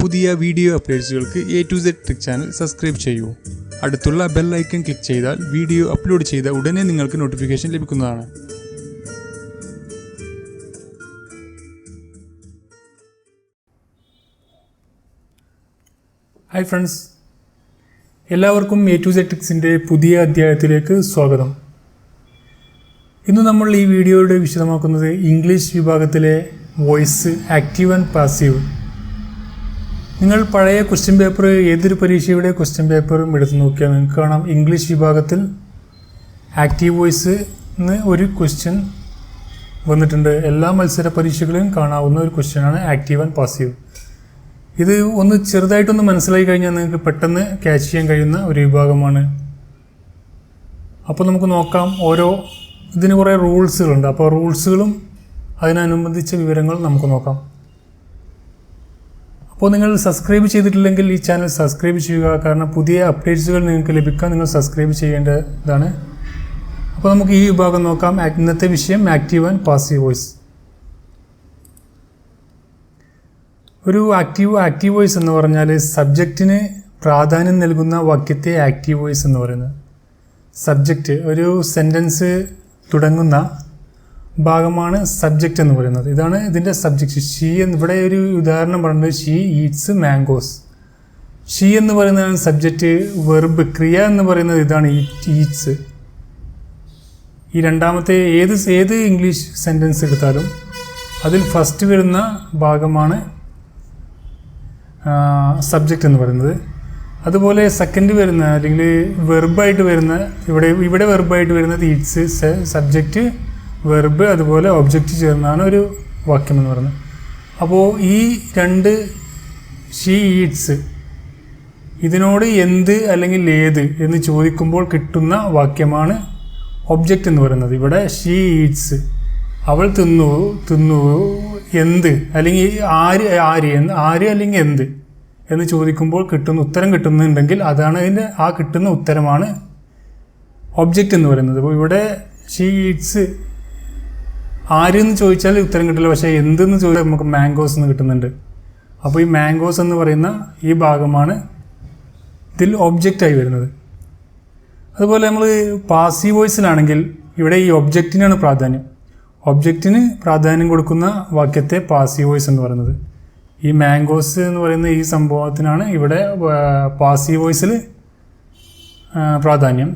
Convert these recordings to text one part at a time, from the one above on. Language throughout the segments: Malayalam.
പുതിയ വീഡിയോ അപ്ഡേറ്റ്സുകൾക്ക് A to Z tech channel subscribe ചെയ്യൂ. അടുത്തുള്ള ബെൽ ഐക്കൺ ക്ലിക്ക് ചെയ്താൽ വീഡിയോ അപ്ലോഡ് ചെയ്ത ഉടനെ നിങ്ങൾക്ക് നോട്ടിഫിക്കേഷൻ ലഭിക്കുന്നതാണ്. ഹായ് ഫ്രണ്ട്സ്, എല്ലാവർക്കും A to Z ടെക്സിൻ്റെ പുതിയ അധ്യായത്തിലേക്ക് സ്വാഗതം. ഇന്ന് നമ്മൾ ഈ വീഡിയോയുടെ വിശദമാക്കുന്നത് ഇംഗ്ലീഷ് വിഭാഗത്തിലെ വോയിസ് ആക്റ്റീവ് ആൻഡ് പാസീവ്. നിങ്ങൾ പഴയ ക്വസ്റ്റ്യൻ പേപ്പർ, ഏതൊരു പരീക്ഷയുടെ ക്വസ്റ്റ്യൻ പേപ്പറും എടുത്ത് നോക്കിയാൽ നിങ്ങൾക്ക് കാണാം ഇംഗ്ലീഷ് വിഭാഗത്തിൽ ആക്റ്റീവ് വോയിസിന് ഒരു ക്വസ്റ്റ്യൻ വന്നിട്ടുണ്ട്. എല്ലാ മത്സര പരീക്ഷകളിലും കാണാവുന്ന ഒരു ക്വസ്റ്റ്യനാണ് ആക്റ്റീവ് ആൻഡ് പാസീവ്. ഇത് ഒന്ന് ചെറുതായിട്ടൊന്ന് മനസ്സിലായി കഴിഞ്ഞാൽ നിങ്ങൾക്ക് പെട്ടെന്ന് ക്യാച്ച് ചെയ്യാൻ കഴിയുന്ന ഒരു വിഭാഗമാണ്. അപ്പോൾ നമുക്ക് നോക്കാം, ഇതിന് കുറേ റൂൾസുകളുണ്ട്. അപ്പോൾ റൂൾസുകളും അതിനനുബന്ധിച്ച വിവരങ്ങൾ നമുക്ക് നോക്കാം. അപ്പോൾ നിങ്ങൾ സബ്സ്ക്രൈബ് ചെയ്തിട്ടില്ലെങ്കിൽ ഈ ചാനൽ സബ്സ്ക്രൈബ് ചെയ്യുക. കാരണം പുതിയ അപ്ഡേറ്റ്സുകൾ നിങ്ങൾക്ക് ലഭിക്കാൻ നിങ്ങൾ സബ്സ്ക്രൈബ് ചെയ്യേണ്ടതാണ്. അപ്പോൾ നമുക്ക് ഈ വിഭാഗം നോക്കാം. ഇന്നത്തെ വിഷയം ആക്റ്റീവ് ആൻഡ് പാസീവ് വോയിസ്. ഒരു ആക്റ്റീവ് വോയിസ് എന്ന് പറഞ്ഞാൽ സബ്ജക്റ്റിന് പ്രാധാന്യം നൽകുന്ന വാക്യത്തെ ആക്റ്റീവ് വോയിസ് എന്ന് പറയുന്നത്. സബ്ജക്റ്റ്, ഒരു സെൻറ്റൻസ് തുടങ്ങുന്ന ഭാഗമാണ് സബ്ജക്റ്റ് എന്ന് പറയുന്നത്. ഇതാണ് ഇതിൻ്റെ സബ്ജക്റ്റ്. ഇവിടെ ഒരു ഉദാഹരണം പറയുന്നത് ഷീ ഈറ്റ്സ് മാംഗോസ്. ഷീ എന്ന് പറയുന്നതാണ് സബ്ജക്റ്റ്. വെർബ്, ക്രിയ എന്ന് പറയുന്നത് ഇതാണ് ഈറ്റ്സ്. ഈ രണ്ടാമത്തെ ഏത് ഇംഗ്ലീഷ് സെൻറ്റൻസ് എടുത്താലും അതിൽ ഫസ്റ്റ് വരുന്ന ഭാഗമാണ് സബ്ജക്റ്റ് എന്ന് പറയുന്നത്. അതുപോലെ സെക്കൻഡ് വരുന്ന അല്ലെങ്കിൽ വെർബായിട്ട് വരുന്ന ഇവിടെ വെർബായിട്ട് വരുന്നത് ഈറ്റ്സ്, സബ്ജക്റ്റ്, വെർബ്, അതുപോലെ ഒബ്ജക്റ്റ് ചേർന്നാണ് ഒരു വാക്യം എന്ന് പറയുന്നത്. അപ്പോൾ ഈ രണ്ട് ഷീ ഈറ്റ്സ് ഇതിനോട് എന്ത് അല്ലെങ്കിൽ ഏത് എന്ന് ചോദിക്കുമ്പോൾ കിട്ടുന്ന വാക്യമാണ് ഒബ്ജക്റ്റ് എന്ന് പറയുന്നത്. ഇവിടെ ഷീ ഈറ്റ്സ്, അവൾ തിന്നു എന്ത് അല്ലെങ്കിൽ ആര് അല്ലെങ്കിൽ എന്ത് എന്ന് ചോദിക്കുമ്പോൾ ഉത്തരം കിട്ടുന്നുണ്ടെങ്കിൽ അതാണ് ആ കിട്ടുന്ന ഉത്തരമാണ് ഒബ്ജക്റ്റ് എന്ന് പറയുന്നത്. അപ്പോൾ ഇവിടെ ഷീ ഈറ്റ്സ് ആരെന്ന് ചോദിച്ചാൽ ഉത്തരം കിട്ടില്ല, പക്ഷേ എന്തെന്ന് ചോദിച്ചാൽ നമുക്ക് മാംഗോസ് എന്ന് കിട്ടുന്നുണ്ട്. അപ്പോൾ ഈ മാംഗോസ് എന്ന് പറയുന്ന ഈ ഭാഗമാണ് ഇതിൽ ഒബ്ജക്റ്റായി വരുന്നത്. അതുപോലെ നമ്മൾ പാസീവ് വോയിസിലാണെങ്കിൽ ഇവിടെ ഈ ഒബ്ജക്റ്റിനാണ് പ്രാധാന്യം. ഒബ്ജക്റ്റിന് പ്രാധാന്യം കൊടുക്കുന്ന വാക്യത്തെ പാസീവ് വോയിസ് എന്ന് പറയുന്നത്. ഈ മാംഗോസ് എന്ന് പറയുന്ന ഈ സംഭവത്തിനാണ് ഇവിടെ പാസീവ് വോയിസിൽ പ്രാധാന്യം.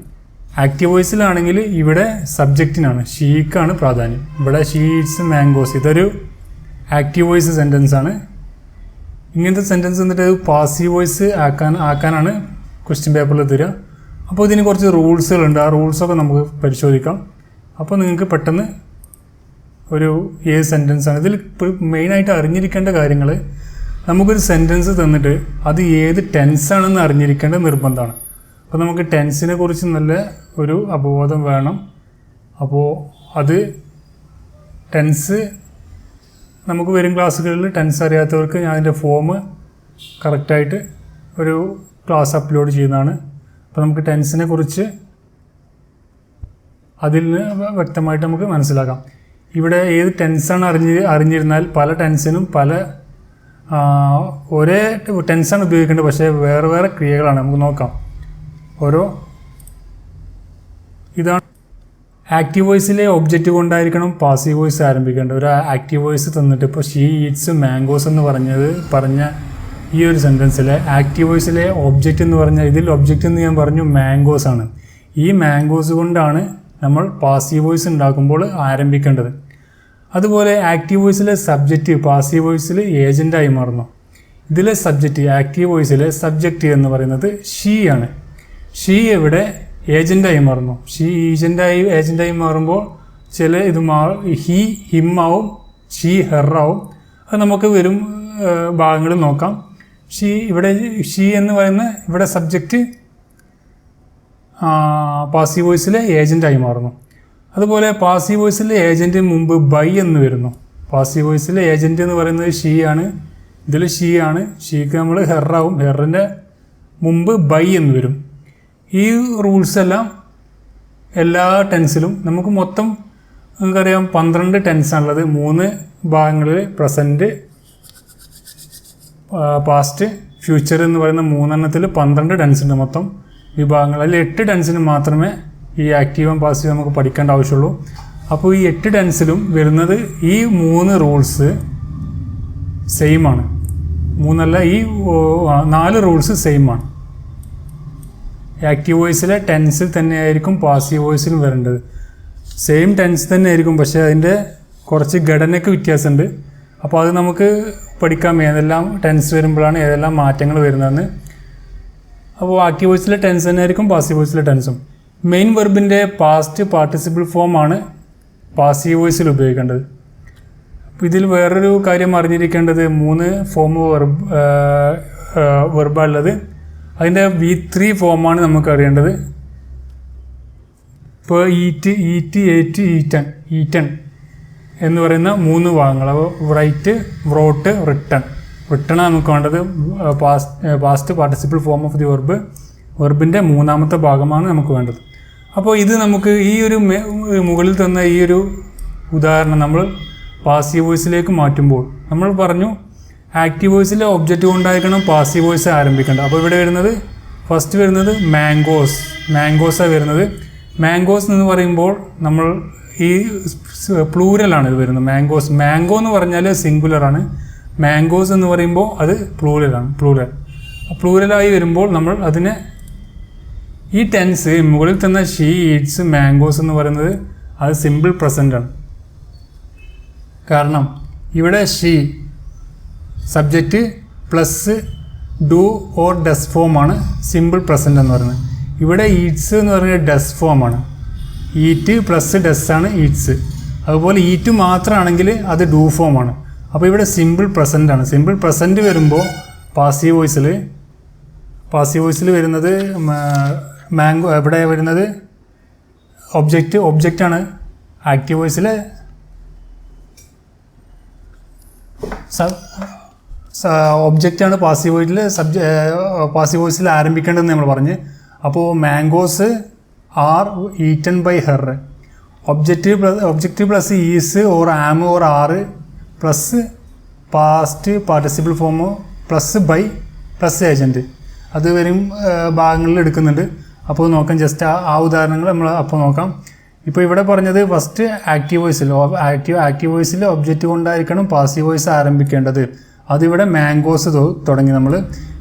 ആക്റ്റീവ് വോയിസിലാണെങ്കിൽ ഇവിടെ സബ്ജക്റ്റിനാണ്, ഷീക്കാണ് പ്രാധാന്യം. ഇവിടെ ഷീ ഈറ്റ്സ് മാംഗോസ്, ഇതൊരു ആക്റ്റീവ് വോയിസ് സെൻറ്റൻസ് ആണ്. ഇങ്ങനത്തെ സെൻറ്റൻസ് എന്നിട്ട് പാസീവ് വോയിസ് ആക്കാനാണ് ക്വസ്റ്റ്യൻ പേപ്പറിൽ തരിക. അപ്പോൾ ഇതിന് കുറച്ച് റൂൾസുകളുണ്ട്. ആ റൂൾസൊക്കെ നമുക്ക് പരിശോധിക്കാം. അപ്പോൾ നിങ്ങൾക്ക് പെട്ടെന്ന് ഏത് സെൻറ്റൻസാണ് ഇതിൽ മെയിനായിട്ട് അറിഞ്ഞിരിക്കേണ്ട കാര്യങ്ങൾ, നമുക്കൊരു സെൻറ്റൻസ് തന്നിട്ട് അത് ഏത് ടെൻസാണെന്ന് അറിഞ്ഞിരിക്കേണ്ടത് നിർബന്ധമാണ്. അപ്പോൾ നമുക്ക് ടെൻസിനെ കുറിച്ച് നല്ല ഒരു അവബോധം വേണം. അപ്പോൾ അത് ടെൻസ് നമുക്ക് വരും ക്ലാസ്സുകളിൽ ടെൻസ് അറിയാത്തവർക്ക് ഞാൻ അതിൻ്റെ ഫോം കറക്റ്റായിട്ട് ഒരു ക്ലാസ് അപ്ലോഡ് ചെയ്യുന്നതാണ്. അപ്പോൾ നമുക്ക് ടെൻസിനെ കുറിച്ച് അതിൽ നിന്ന് വ്യക്തമായിട്ട് നമുക്ക് മനസ്സിലാക്കാം. ഇവിടെ ഏത് ടെൻസാണ് അറിഞ്ഞിരുന്നാൽ പല ടെൻസിനും ഒരേ ടെൻസാണ് ഉപയോഗിക്കേണ്ടത്, പക്ഷേ വേറെ ക്രിയകളാണ്. നമുക്ക് നോക്കാം. ഇതാണ് ആക്റ്റീവ് വോയിസിലെ ഒബ്ജക്റ്റ് കൊണ്ടായിരിക്കണം പാസീവ് വോയിസ് ആരംഭിക്കേണ്ടത്. ഒരു ആക്റ്റീവ് വോയിസ് തന്നിട്ട് ഇപ്പോൾ ഷീ ഈറ്റ്സ് മാംഗോസ് എന്ന് പറഞ്ഞ ഈ ഒരു സെൻറ്റൻസിലെ ആക്റ്റീവ് വോയിസിലെ ഒബ്ജക്റ്റ് എന്ന് പറഞ്ഞാൽ, ഇതിൽ ഒബ്ജക്റ്റ് എന്ന് ഞാൻ പറഞ്ഞു മാംഗോസ് ആണ്. ഈ മാംഗോസ് കൊണ്ടാണ് നമ്മൾ പാസീവ് വോയിസ് ഉണ്ടാക്കുമ്പോൾ ആരംഭിക്കേണ്ടത്. അതുപോലെ ആക്റ്റീവ് വോയിസിലെ സബ്ജക്റ്റ് പാസീവ് വോയിസിൽ ഏജൻ്റായി മാറുന്നു. ഇതിലെ സബ്ജക്റ്റ്, ആക്റ്റീവ് വോയിസിലെ സബ്ജക്റ്റ് എന്ന് പറയുന്നത് ഷീ ആണ്. ഷീ ഇവിടെ ഏജൻ്റായി മാറുന്നു. ഷീ ഏജൻ്റായി മാറുമ്പോൾ ഹി ഹിം ആവും, ഷീ ഹെർ ആവും. അത് നമുക്ക് വരും ഭാഗങ്ങളിൽ നോക്കാം. ഷീ എന്ന് പറയുന്ന ഇവിടെ സബ്ജക്റ്റ് പാസീവ് വോയിസിലെ ഏജൻ്റായി മാറുന്നു. അതുപോലെ പാസീവ് വോയിസിലെ ഏജൻറ്റ് മുമ്പ് ബൈ എന്ന് വരുന്നു. പാസീവ് വോയിസിലെ ഏജൻറ്റ് എന്ന് പറയുന്നത് ഷീ ആണ്. ഇതിൽ ഷീ ആണ്. ഷീക്ക് നമ്മൾ ഹെറാവും. ഹെറിൻ്റെ മുമ്പ് ബൈ എന്ന് വരും. ഈ റൂൾസ് എല്ലാം എല്ലാ ടെൻസിലും നമുക്ക് മൊത്തം നമുക്കറിയാം 12 ടെൻസാണുള്ളത്. 3 ഭാഗങ്ങളിൽ പ്രസൻറ്റ്, പാസ്റ്റ്, ഫ്യൂച്ചർ എന്ന് പറയുന്ന 3 12 ടെൻസ് ഉണ്ട് മൊത്തം വിഭാഗങ്ങൾ. അതിൽ 8 ടെൻസിന് മാത്രമേ ഈ ആക്റ്റീവും പാസീവും നമുക്ക് പഠിക്കേണ്ട ആവശ്യമുള്ളൂ. അപ്പോൾ ഈ 8 ടെൻസിലും വരുന്നത് ഈ 3 റൂൾസ് സെയിം ആണ്. 3 ഈ 4 റൂൾസ് സെയിം ആണ്. ആക്റ്റീവ് വോയിസിലെ ടെൻസിൽ തന്നെയായിരിക്കും പാസീവ് വോയിസിലും വരേണ്ടത്. സെയിം ടെൻസ് തന്നെ ആയിരിക്കും, പക്ഷേ അതിൻ്റെ കുറച്ച് ഘടനയ്ക്ക് വ്യത്യാസമുണ്ട്. അപ്പോൾ അത് നമുക്ക് പഠിക്കാം ഏതെല്ലാം ടെൻസ് വരുമ്പോഴാണ് ഏതെല്ലാം മാറ്റങ്ങൾ വരുന്നതെന്ന്. അപ്പോൾ ആക്റ്റീവ് വോയിസിലെ ടെൻസ് തന്നെ ആയിരിക്കും പാസീവ് വോയിസിലെ ടെൻസും. മെയിൻ വെർബിൻ്റെ പാസ്റ്റ് പാർട്ടിസിപ്പിൾ ഫോമാണ് പാസീവ് വോയിസിൽ ഉപയോഗിക്കേണ്ടത്. അപ്പോൾ ഇതിൽ വേറൊരു കാര്യം അറിഞ്ഞിരിക്കേണ്ടത് 3 ഫോം വെർബാണുള്ളത്. അതിൻ്റെ V3 ഫോമാണ് നമുക്ക് അറിയേണ്ടത്. ഇപ്പോൾ ഈറ്റ്, ഏറ്റ്, ഈറ്റൺ എന്ന് പറയുന്ന 3 ഭാഗങ്ങൾ. അപ്പോൾ റൈറ്റ്, വ്രോട്ട്, റിട്ടൺ നമുക്ക് വേണ്ടത് past participle form of the വെർബിൻ്റെ 3ാമത്തെ ഭാഗമാണ് നമുക്ക് വേണ്ടത്. അപ്പോൾ ഇത് നമുക്ക് ഈ ഒരു മുകളിൽ തന്ന ഈ ഒരു ഉദാഹരണം നമ്മൾ പാസീവ് വോയിസിലേക്ക് മാറ്റുമ്പോൾ നമ്മൾ പറഞ്ഞു ആക്റ്റീവ് വോയിസിലെ ഒബ്ജക്റ്റ് കൊണ്ടായിരിക്കണം പാസീവ് വോയിസ് ആരംഭിക്കേണ്ടത്. അപ്പോൾ ഇവിടെ വരുന്നത് ഫസ്റ്റ് വരുന്നത് മാംഗോസാണ് വരുന്നത്. മാംഗോസ് എന്ന് പറയുമ്പോൾ നമ്മൾ ഈ പ്ലൂരലാണ് ഇത് വരുന്നത്. മാംഗോ എന്ന് പറഞ്ഞാൽ സിംഗുലറാണ്. മാംഗോസ് എന്ന് പറയുമ്പോൾ അത് പ്ലൂരലായി വരുമ്പോൾ നമ്മൾ അതിനെ ഈ ടെൻസ് മുകളിൽ തന്ന ഷീ ഈറ്റ്സ് മാംഗോസ് എന്ന് പറയുന്നത് അത് സിമ്പിൾ പ്രസൻ്റ് ആണ്. കാരണം ഇവിടെ she subject plus do or does ഫോമാണ് സിമ്പിൾ പ്രസൻ്റ് എന്ന് പറയുന്നത്. ഇവിടെ ഈറ്റ്സ് എന്ന് പറയുന്നത് ഡസ് ഫോമാണ്. ഈറ്റ് പ്ലസ് ഡസ് ആണ് ഈറ്റ്സ്. അതുപോലെ ഈറ്റ് മാത്രമാണെങ്കിൽ അത് ഡു ഫോമാണ്. അപ്പോൾ ഇവിടെ സിമ്പിൾ പ്രസൻ്റ് ആണ്. സിമ്പിൾ പ്രസൻറ്റ് വരുമ്പോൾ പാസീവ് വോയിസിൽ വരുന്നത് മാംഗോ. എവിടെ വരുന്നത് ഒബ്ജക്റ്റാണ്. ആക്റ്റീവ് വോയിസിലെ ഒബ്ജക്റ്റാണ് പാസീവ് വോയിസിൽ ആരംഭിക്കേണ്ടതെന്ന് നമ്മൾ പറഞ്ഞ്. അപ്പോൾ mangoes are eaten by her. Objective plus is or am or are plus past participle form plus by plus agent അത് വരും ഭാഗങ്ങളിൽ എടുക്കുന്നുണ്ട്. അപ്പോൾ നോക്കാം ജസ്റ്റ് ആ ഉദാഹരണങ്ങൾ നമ്മൾ അപ്പോൾ നോക്കാം. ഇപ്പോൾ ഇവിടെ പറഞ്ഞത് ഫസ്റ്റ് ആക്റ്റീവ് വോയിസിൽ ഒബ്ജക്റ്റ് കൊണ്ടായിരിക്കണം പാസീവ് വോയിസ് ആരംഭിക്കേണ്ടത്. അതിവിടെ മാംഗോസ് തുടങ്ങി നമ്മൾ.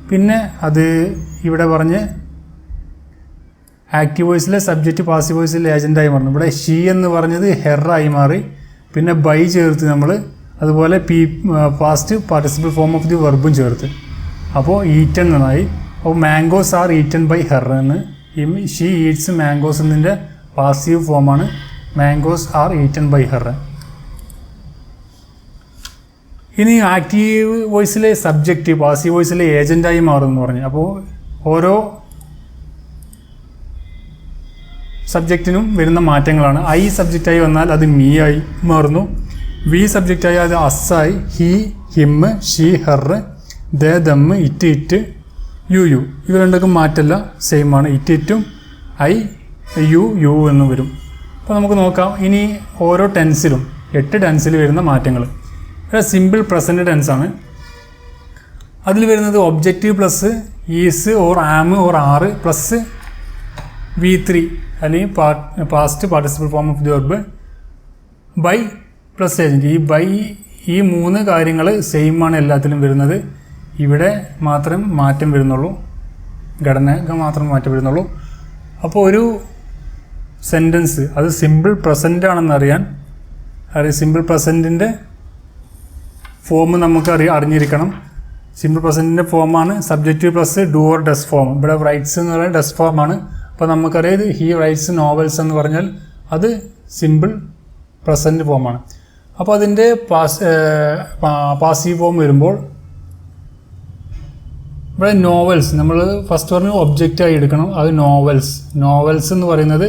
പിന്നെ അത് ഇവിടെ പറഞ്ഞ് ആക്റ്റീവ് വോയിസിലെ സബ്ജക്റ്റ് പാസീവ് വോയിസിലെ ഏജൻ്റായി മാറുന്നു. ഇവിടെ ഷീ എന്ന് പറഞ്ഞത് ഹെറായി മാറി. പിന്നെ ബൈ ചേർത്ത് നമ്മൾ. അതുപോലെ past participle form of the വെർബും ചേർത്ത്. അപ്പോൾ ഈറ്റൺ എന്നായി. അപ്പോൾ mangoes are eaten by her എന്ന്. ഷീ ഈറ്റ്സ് മാംഗോസ് എന്നതിൻ്റെ പാസീവ് ഫോമാണ് mangoes are eaten by her. ഇനി ആക്റ്റീവ് വോയിസിലെ സബ്ജക്റ്റ് പാസീവ് വോയിസിലെ ഏജൻ്റായി മാറുമെന്ന് പറഞ്ഞു. അപ്പോൾ ഓരോ സബ്ജക്റ്റിനും വരുന്ന മാറ്റങ്ങളാണ്. ഐ സബ്ജക്റ്റായി വന്നാൽ അത് മീ ആയി മാറുന്നു. വി സബ്ജക്റ്റായി അത് അസ്സായി. He, him, she, her, they, them, it, you. ഇവ രണ്ടൊക്കെ മാറ്റല്ല, സെയിം ആണ്. ഇറ്റും ഐ, യു എന്ന് വരും. അപ്പോൾ നമുക്ക് നോക്കാം ഇനി ഓരോ ടെൻസിലും 8 ടെൻസിൽ വരുന്ന മാറ്റങ്ങൾ. ഇവിടെ സിമ്പിൾ പ്രസൻറ്റ് ടെൻസാണ്. അതിൽ വരുന്നത് objective plus is or am or are plus V3 അല്ലെങ്കിൽ past participle form of the verb by plus agent. ഈ 3 കാര്യങ്ങൾ സെയിം ആണ് എല്ലാത്തിലും വരുന്നത്. ഇവിടെ മാത്രം മാറ്റം വരുന്നുള്ളൂ, ഘടനയ്ക്ക് മാത്രം മാറ്റം വരുന്നുള്ളൂ. അപ്പോൾ ഒരു സെൻറ്റൻസ് അത് സിമ്പിൾ പ്രസൻ്റ് ആണെന്നറിയാൻ സിമ്പിൾ പ്രസൻറ്റിൻ്റെ ഫോം നമുക്ക് അറിഞ്ഞിരിക്കണം. സിമ്പിൾ പ്രസൻറ്റിൻ്റെ ഫോമാണ് subjective plus do or does form. ഇവിടെ റൈറ്റ്സ് എന്ന് പറയുന്നത് ഡസ് ഫോമാണ്. അപ്പോൾ നമുക്കറിയാം ഹി റൈറ്റ്സ് നോവൽസ് എന്ന് പറഞ്ഞാൽ അത് സിമ്പിൾ പ്രസൻറ്റ് ഫോമാണ്. അപ്പോൾ അതിൻ്റെ പാസീവ് ഫോം വരുമ്പോൾ ഇവിടെ നോവൽസ് നമ്മൾ ഫസ്റ്റ് പറഞ്ഞു ഒബ്ജക്റ്റായി എടുക്കണം. അത് നോവൽസ് എന്ന് പറയുന്നത്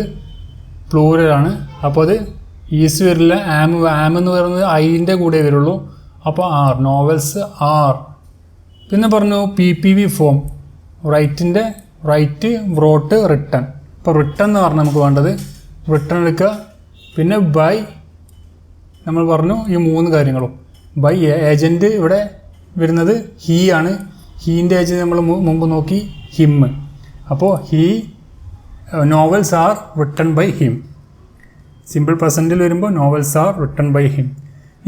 പ്ലൂരലാണ്. അപ്പോൾ അത് ഈസ് വരില്ല. ആം എന്ന് പറയുന്നത് ഐൻ്റെ കൂടെ വരുള്ളൂ. അപ്പോൾ ആർ, നോവൽസ് ആർ. പിന്നെ പറഞ്ഞു PPV ഫോം റൈറ്റിൻ്റെ റൈറ്റ്, വ്രോട്ട്, റിട്ടൺ. ഇപ്പോൾ റിട്ടൺ എന്ന് പറഞ്ഞാൽ നമുക്ക് വേണ്ടത് റിട്ടൺ എടുക്കുക. പിന്നെ ബൈ നമ്മൾ പറഞ്ഞു ഈ 3 കാര്യങ്ങളും. ബൈ ഏജൻറ്റ് ഇവിടെ വരുന്നത് ഹീ ആണ്. ഹീൻ്റെ ഏജ് നമ്മൾ മുമ്പ് നോക്കി ഹിം. അപ്പോൾ novels are written by him. Simple പ്രസൻറ്റിൽ വരുമ്പോൾ novels are written by him.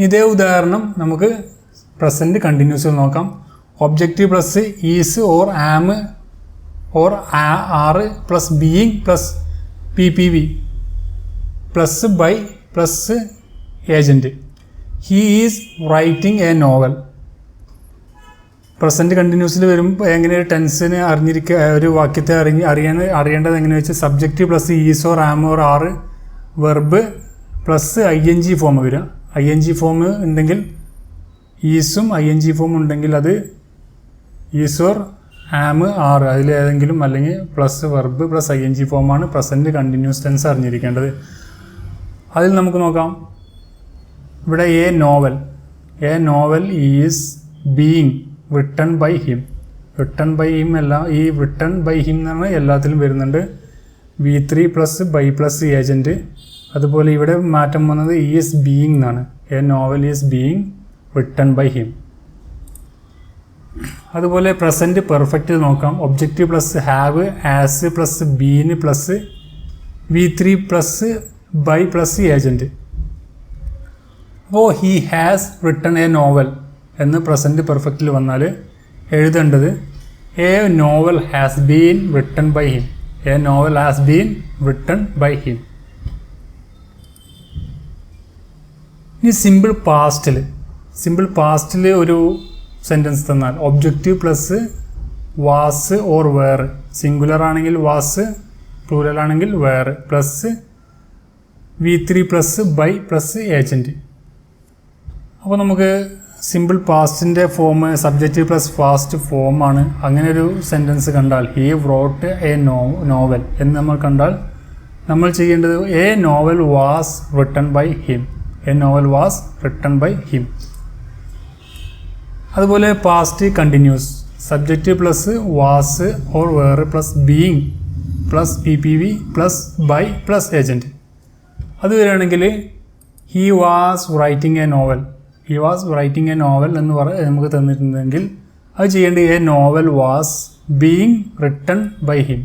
ഇതേ ഉദാഹരണം നമുക്ക് പ്രസൻറ്റ് കണ്ടിന്യൂസിൽ നോക്കാം. Objective plus is or am or are plus being plus PPV plus by plus agent. He is writing a novel. Present കണ്ടിന്യൂസിൽ വരുമ്പോൾ എങ്ങനെ ടെൻസിന് അറിഞ്ഞിരിക്കുക, ഒരു വാക്യത്തെ അറിയേണ്ടത് എങ്ങനെ വെച്ചാൽ subject plus is or am or are verb plus ING form വരിക. ING ഫോം ഉണ്ടെങ്കിൽ ഈസും ING ഫോം ഉണ്ടെങ്കിൽ അത് ഈസ് ഓർ ആം ആർ അതിലേതെങ്കിലും, അല്ലെങ്കിൽ പ്ലസ് വെർബ് പ്ലസ് ING ഫോമാണ് പ്രസൻറ്റ് കണ്ടിന്യൂസ് ടെൻസ് അറിഞ്ഞിരിക്കേണ്ടത്. അതിൽ നമുക്ക് നോക്കാം. ഇവിടെ a novel is being written by him. Written by him അല്ല, ഈ റിട്ടൺ ബൈ ഹിം എന്ന് പറഞ്ഞാൽ എല്ലാത്തിലും വരുന്നുണ്ട്. V3 plus by plus agent. അതുപോലെ ഇവിടെ മാറ്റം വന്നത് ഈസ് ബീയിങ് എന്നാണ്. A novel is being written by him. അതുപോലെ പ്രസൻറ്റ് പെർഫെക്റ്റ് നോക്കാം. Objective plus have, has plus been plus V3 plus by plus agent. അപ്പോൾ he has written a novel എന്ന് പ്രസൻറ്റ് പെർഫെക്റ്റിൽ വന്നാൽ എഴുതേണ്ടത് a novel has been written by him. A novel has been written by him. ഇനി സിമ്പിൾ പാസ്റ്റിൽ ഒരു സെൻറ്റൻസ് തന്നാൽ objective plus was or were, singular ആണെങ്കിൽ വാസ്, പ്ലൂരൽ ആണെങ്കിൽ were, plus V3 plus by plus agent. അപ്പോൾ നമുക്ക് സിമ്പിൾ പാസ്റ്റിൻ്റെ ഫോം സബ്ജക്റ്റ് പ്ലസ് ഫാസ്റ്റ് ഫോമാണ്. അങ്ങനെ ഒരു സെൻറ്റൻസ് കണ്ടാൽ ഹി വ്രോട്ട് എ നോവൽ എന്ന് നമ്മൾ കണ്ടാൽ നമ്മൾ ചെയ്യേണ്ടത് a novel was written by him. A novel was written by him. അതുപോലെ past continuous subject plus was or were plus being plus PPV plus by plus agent. അത് വരികയാണെങ്കിൽ he was writing a novel എന്ന് നമുക്ക് തന്നിട്ടുണ്ടെങ്കിൽ അത് ചെയ്യേണ്ടത് a novel was being written by him.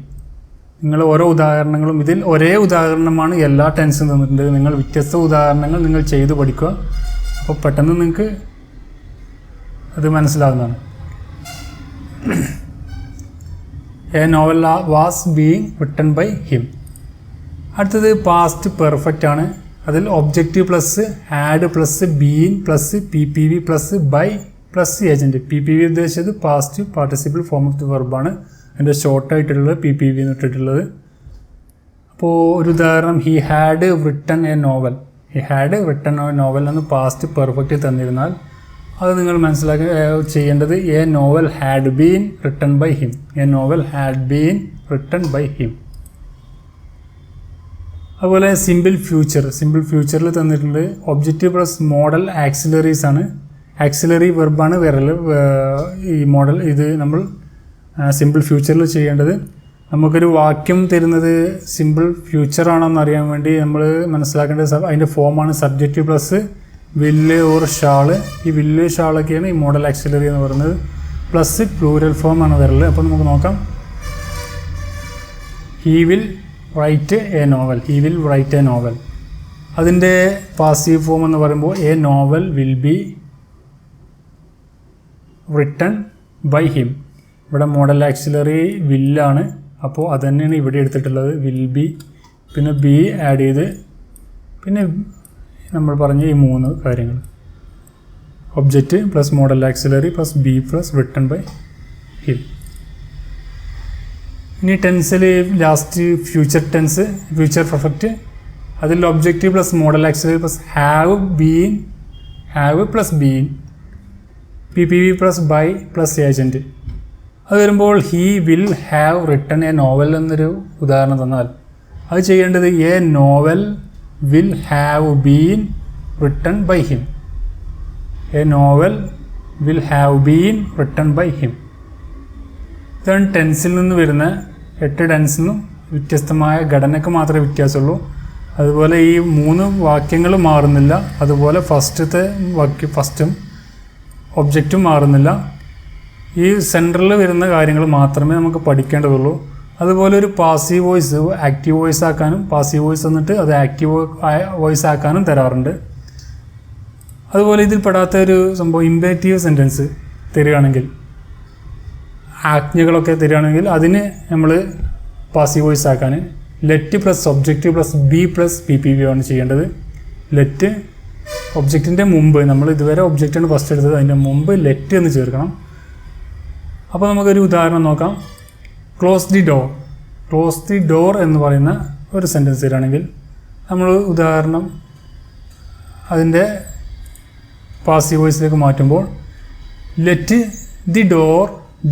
നിങ്ങൾ ഓരോ ഉദാഹരണങ്ങളും, ഇതിൽ ഒരേ ഉദാഹരണമാണ് എല്ലാ ടെൻസും തന്നിട്ടുണ്ട്. നിങ്ങൾ വ്യത്യസ്ത ഉദാഹരണങ്ങൾ നിങ്ങൾ ചെയ്ത് പഠിക്കുക. അപ്പോൾ പെട്ടെന്ന് നിങ്ങൾക്ക് അത് മനസ്സിലാകുന്നതാണ്. A novel was being written by him. അടുത്തത് പാസ്റ്റ് പെർഫെക്റ്റ് ആണ്. അതിൽ objective plus had plus been plus PPV plus by plus agent. PPV ഉദ്ദേശിച്ചത് past participle form of the വെർബാണ്. അതിൻ്റെ ഷോർട്ടായിട്ടുള്ളത് PPV എന്ന് ഇട്ടിട്ടുള്ളത്. അപ്പോൾ ഒരു ഉദാഹരണം he had written a novel എന്ന് പാസ്റ്റ് പെർഫെക്റ്റ് തന്നിരുന്നാൽ അത് നിങ്ങൾ മനസ്സിലാക്കി ചെയ്യേണ്ടത് a novel had been written by him. അതുപോലെ സിമ്പിൾ ഫ്യൂച്ചറിൽ തന്നിട്ടുണ്ട് ഒബ്ജക്റ്റീവ് പ്ലസ് മോഡൽ ആക്സിലറീസ് ആണ്. ആക്സിലറി വെർബാണ് വരൽ ഈ മോഡൽ. ഇത് നമ്മൾ സിമ്പിൾ ഫ്യൂച്ചറിൽ ചെയ്യേണ്ടത്. നമുക്കൊരു വാക്യം തരുന്നത് സിമ്പിൾ ഫ്യൂച്ചറാണെന്ന് അറിയാൻ വേണ്ടി നമ്മൾ മനസ്സിലാക്കേണ്ടത് അതിൻ്റെ ഫോമാണ് സബ്ജക്റ്റ് പ്ലസ് വില്ല് ഓർ ഷാള്. ഈ വില്ല് ഷാളൊക്കെയാണ് ഈ മോഡൽ ആക്സിലറി എന്ന് പറയുന്നത്. പ്ലസ് പ്ലൂരൽ ഫോമാണ് വരൽ. അപ്പോൾ നമുക്ക് നോക്കാം. He will write a novel. അതിൻ്റെ പാസീവ് ഫോം എന്ന് പറയുമ്പോൾ a novel will be written by him. ഇവിടെ മോഡൽ ആക്സിലറി വില്ലാണ്. അപ്പോൾ അത് തന്നെയാണ് ഇവിടെ എടുത്തിട്ടുള്ളത്. വിൽ ബി, പിന്നെ ബി ആഡ് ചെയ്ത്, പിന്നെ നമ്മൾ പറഞ്ഞ ഈ 3 കാര്യങ്ങൾ object plus modal auxiliary plus be plus written by him. ഇനി ടെൻസിൽ ലാസ്റ്റ് ഫ്യൂച്ചർ പെർഫെക്റ്റ്. അതിൽ objective plus modal auxiliary plus have plus been PPV plus by plus agent. അത് വരുമ്പോൾ he will have written a novel എന്നൊരു ഉദാഹരണം തന്നാൽ അത് ചെയ്യേണ്ടത് a novel will have been written by him. ഇതാണ് ടെൻസിൽ നിന്ന് വരുന്ന 8 ടെൻസിനും വ്യത്യസ്തമായ ഘടനയ്ക്ക് മാത്രമേ വ്യത്യാസമുള്ളൂ. അതുപോലെ ഈ 3 വാക്യങ്ങൾ മാറുന്നില്ല. അതുപോലെ ഫസ്റ്റും ഒബ്ജക്റ്റും മാറുന്നില്ല. ഈ സെൻറ്ററിൽ വരുന്ന കാര്യങ്ങൾ മാത്രമേ നമുക്ക് പഠിക്കേണ്ടതുള്ളൂ. അതുപോലെ ഒരു പാസീവ് വോയിസ് ആക്റ്റീവ് വോയിസ് ആക്കാനും പാസീവ് വോയിസ് എന്നിട്ട് അത് ആക്റ്റീവ് വോയിസ് ആക്കാനും തരാറുണ്ട്. അതുപോലെ ഇതിൽ പെടാത്ത ഒരു സംഭവം ഇമ്പേറ്റീവ് സെൻറ്റൻസ് തരികയാണെങ്കിൽ, ആജ്ഞകളൊക്കെ തരികയാണെങ്കിൽ അതിന് നമ്മൾ പാസീവ് വോയിസ് ആക്കാൻ let plus object plus be plus PPV ആണ് ചെയ്യേണ്ടത്. ലെറ്റ് ഒബ്ജക്റ്റിൻ്റെ മുമ്പ്, നമ്മൾ ഇതുവരെ ഒബ്ജക്റ്റാണ് ഫസ്റ്റ് എടുത്തത്, അതിൻ്റെ മുമ്പ് ലെറ്റ് എന്ന് ചേർക്കണം. അപ്പോൾ നമുക്കൊരു ഉദാഹരണം നോക്കാം. Close the door. Close the door എന്ന് പറയുന്ന ഒരു സെൻറ്റൻസ് തരികയാണെങ്കിൽ നമ്മൾ ഉദാഹരണം അതിൻ്റെ പാസീവ് വോയിസിലേക്ക് മാറ്റുമ്പോൾ let the door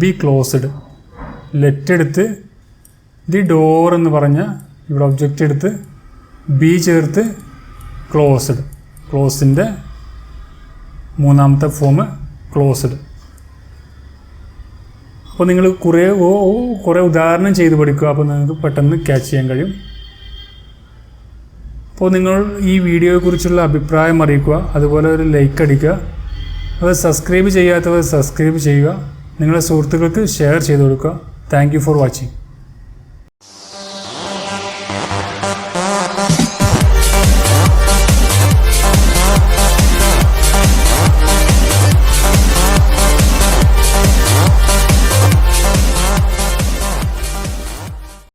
B closed. Let എടുത്ത് ദി ഡോർ എന്ന് പറഞ്ഞ ഇവിടെ ഒബ്ജക്റ്റ് എടുത്ത് ബി ചേർത്ത് ക്ലോസ്ഡ്. ക്ലോസിൻ്റെ മൂന്നാമത്തെ ഫോം ക്ലോസ്ഡ്. അപ്പോൾ നിങ്ങൾ കുറേ ഉദാഹരണം ചെയ്ത് പഠിക്കുക. അപ്പോൾ നിങ്ങൾക്ക് പെട്ടെന്ന് ക്യാച്ച് ചെയ്യാൻ കഴിയും. അപ്പോൾ നിങ്ങൾ ഈ വീഡിയോയെക്കുറിച്ചുള്ള അഭിപ്രായം അറിയിക്കുക. അതുപോലെ ഒരു ലൈക്ക് അടിക്കുക. അത് സബ്സ്ക്രൈബ് ചെയ്യാത്തവർ സബ്സ്ക്രൈബ് ചെയ്യുക. നിങ്ങളുടെ സുഹൃത്തുക്കൾക്ക് ഷെയർ ചെയ്ത് കൊടുക്കുക. Thank you for watching.